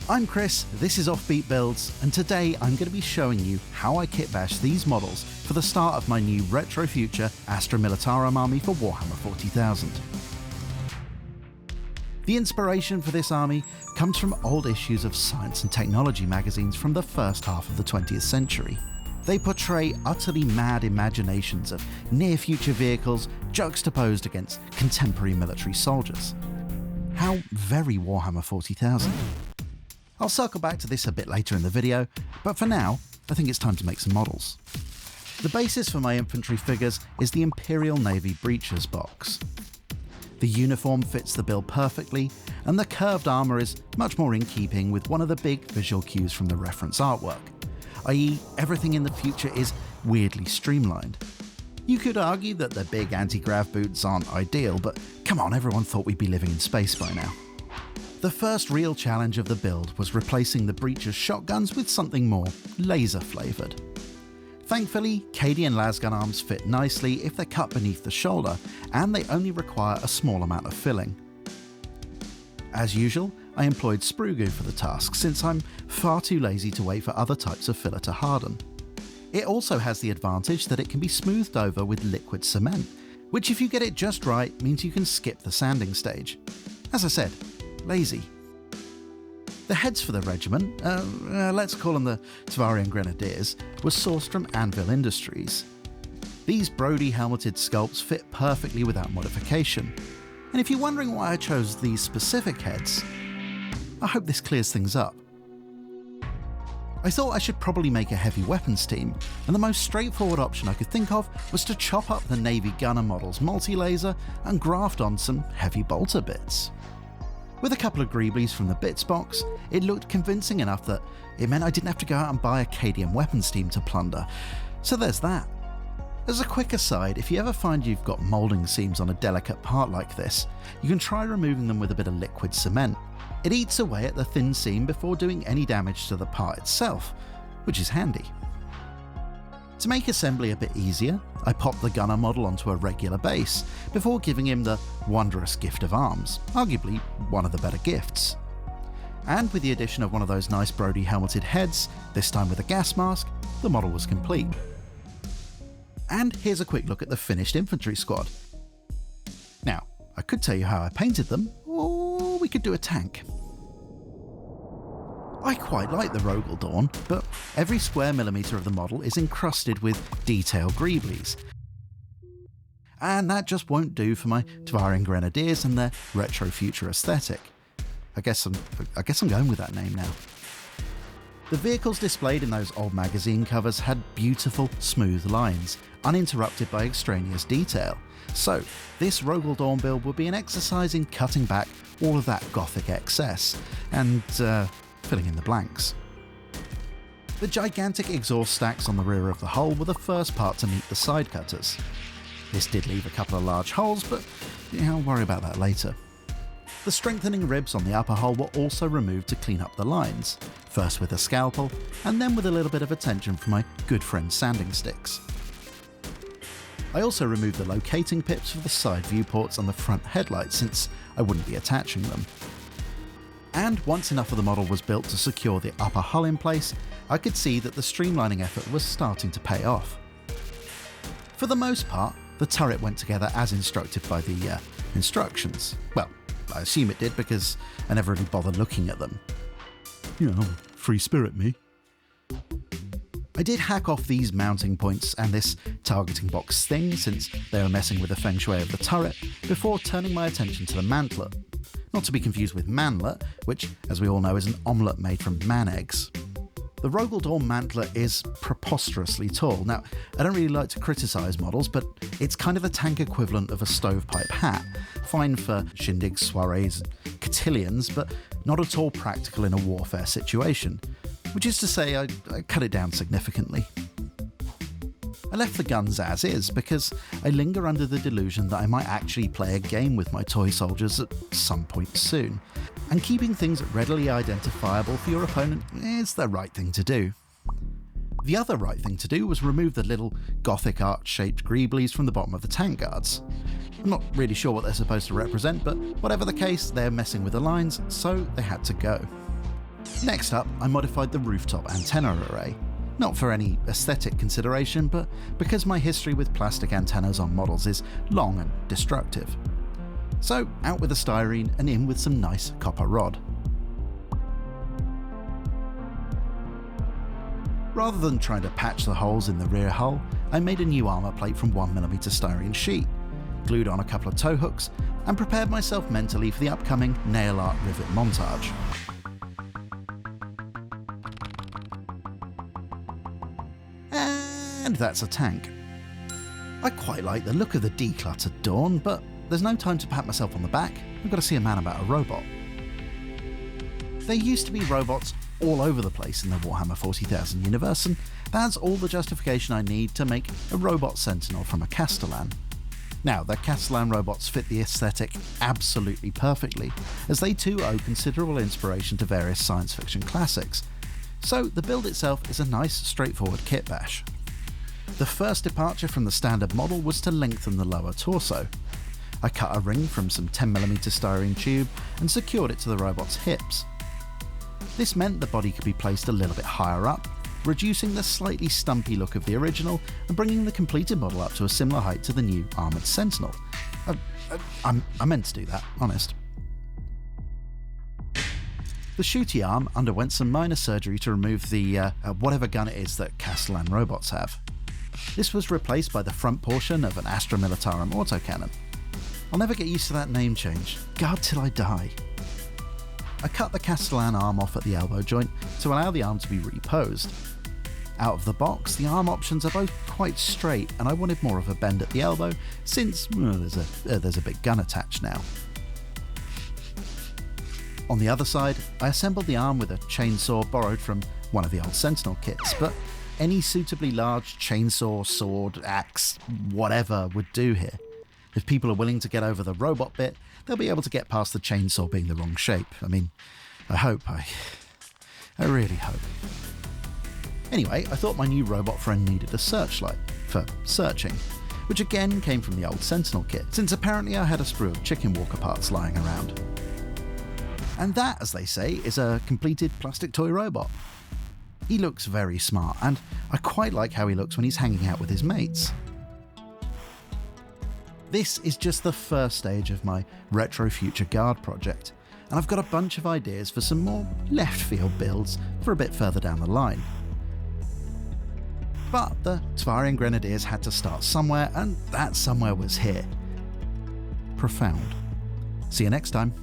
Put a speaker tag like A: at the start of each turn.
A: I'm Chris, this is Offbeat Builds, and today I'm going to be showing you how I kitbash these models for the start of my new Retrofuture Astra Militarum army for Warhammer 40,000. The inspiration for this army comes from old issues of science and technology magazines from the first half of the 20th century. They portray utterly mad imaginations of near-future vehicles juxtaposed against contemporary military soldiers. How very Warhammer 40,000. I'll circle back to this a bit later in the video, but for now, I think it's time to make some models. The basis for my infantry figures is the Imperial Navy Breaches box. The uniform fits the build perfectly, and the curved armour is much more in keeping with one of the big visual cues from the reference artwork, i.e. everything in the future is weirdly streamlined. You could argue that the big anti-grav boots aren't ideal, but come on, everyone thought we'd be living in space by now. The first real challenge of the build was replacing the Breacher's shotguns with something more laser-flavoured. Thankfully, Cadian lasgun arms fit nicely if they're cut beneath the shoulder, and they only require a small amount of filling. As usual, I employed sprue glue for the task, since I'm far too lazy to wait for other types of filler to harden. It also has the advantage that it can be smoothed over with liquid cement, which if you get it just right means you can skip the sanding stage. As I said, lazy. The heads for the regiment, let's call them the Tvarian Grenadiers, were sourced from Anvil Industries. These Brody helmeted sculpts fit perfectly without modification, and if you're wondering why I chose these specific heads, I hope this clears things up. I thought I should probably make a heavy weapons team, and the most straightforward option I could think of was to chop up the Navy gunner models multi-laser and graft on some heavy bolter bits. With a couple of greeblies from the bits box, it looked convincing enough that it meant I didn't have to go out and buy a Cadian weapons team to plunder, so there's that. As a quick aside, if you ever find you've got moulding seams on a delicate part like this, you can try removing them with a bit of liquid cement. It eats away at the thin seam before doing any damage to the part itself, which is handy. To make assembly a bit easier, I popped the gunner model onto a regular base, before giving him the wondrous gift of arms, arguably one of the better gifts. And with the addition of one of those nice Brody helmeted heads, this time with a gas mask, the model was complete. And here's a quick look at the finished infantry squad. Now, I could tell you how I painted them, or we could do a tank. I quite like the Rogal Dorn, but every square millimetre of the model is encrusted with detail greeblies. And that just won't do for my Tvarian Grenadiers and their Retrofuture aesthetic. I guess I'm going with that name now. The vehicles displayed in those old magazine covers had beautiful, smooth lines, uninterrupted by extraneous detail. So, this Rogal Dorn build would be an exercise in cutting back all of that gothic excess, and filling in the blanks. The gigantic exhaust stacks on the rear of the hull were the first part to meet the side cutters. This did leave a couple of large holes, but I'll worry about that later. The strengthening ribs on the upper hull were also removed to clean up the lines, first with a scalpel, and then with a little bit of attention from my good friend sanding sticks. I also removed the locating pips for the side viewports and the front headlights, since I wouldn't be attaching them. And once enough of the model was built to secure the upper hull in place, I could see that the streamlining effort was starting to pay off. For the most part, the turret went together as instructed by the instructions. Well, I assume it did because I never really bothered looking at them. Free spirit me. I did hack off these mounting points and this targeting box thing, since they were messing with the feng shui of the turret, before turning my attention to the mantlet. Not to be confused with manlet, which, as we all know, is an omelette made from man eggs. The Rogal Dorn mantlet is preposterously tall. Now, I don't really like to criticise models, but it's kind of the tank equivalent of a stovepipe hat. Fine for shindigs, soirees, cotillions, but not at all practical in a warfare situation. Which is to say, I cut it down significantly. I left the guns as is because I linger under the delusion that I might actually play a game with my toy soldiers at some point soon, and keeping things readily identifiable for your opponent is the right thing to do. The other right thing to do was remove the little gothic arch-shaped greeblies from the bottom of the tank guards. I'm not really sure what they're supposed to represent, but whatever the case, they're messing with the lines, so they had to go. Next up, I modified the rooftop antenna array. Not for any aesthetic consideration, but because my history with plastic antennas on models is long and destructive. So out with the styrene and in with some nice copper rod. Rather than trying to patch the holes in the rear hull, I made a new armour plate from 1mm styrene sheet, glued on a couple of tow hooks, and prepared myself mentally for the upcoming nail art rivet montage. And that's a tank. I quite like the look of the decluttered Dorn, but there's no time to pat myself on the back. I've got to see a man about a robot. There used to be robots all over the place in the Warhammer 40,000 universe, and that's all the justification I need to make a robot sentinel from a Castellan. Now, the Castellan robots fit the aesthetic absolutely perfectly, as they too owe considerable inspiration to various science fiction classics. So the build itself is a nice, straightforward kitbash. The first departure from the standard model was to lengthen the lower torso. I cut a ring from some 10mm styrene tube and secured it to the robot's hips. This meant the body could be placed a little bit higher up, reducing the slightly stumpy look of the original and bringing the completed model up to a similar height to the new Armoured Sentinel. I meant to do that, honest. The shooty arm underwent some minor surgery to remove the whatever gun it is that Castellan robots have. This was replaced by the front portion of an Astra Militarum autocannon. I'll never get used to that name change. God, till I die. I cut the Castellan arm off at the elbow joint to allow the arm to be reposed. Out of the box, the arm options are both quite straight, and I wanted more of a bend at the elbow since there's a big gun attached now. On the other side, I assembled the arm with a chainsaw borrowed from one of the old Sentinel kits, but any suitably large chainsaw, sword, axe, whatever would do here. If people are willing to get over the robot bit, they'll be able to get past the chainsaw being the wrong shape. I mean, I really hope. Anyway, I thought my new robot friend needed a searchlight for searching, which again came from the old Sentinel kit, since apparently I had a sprue of chicken walker parts lying around. And that, as they say, is a completed plastic toy robot. He looks very smart, and I quite like how he looks when he's hanging out with his mates. This is just the first stage of my Retrofuture Guard project, and I've got a bunch of ideas for some more left-field builds for a bit further down the line. But the Tvarian Grenadiers had to start somewhere, and that somewhere was here. Profound. See you next time.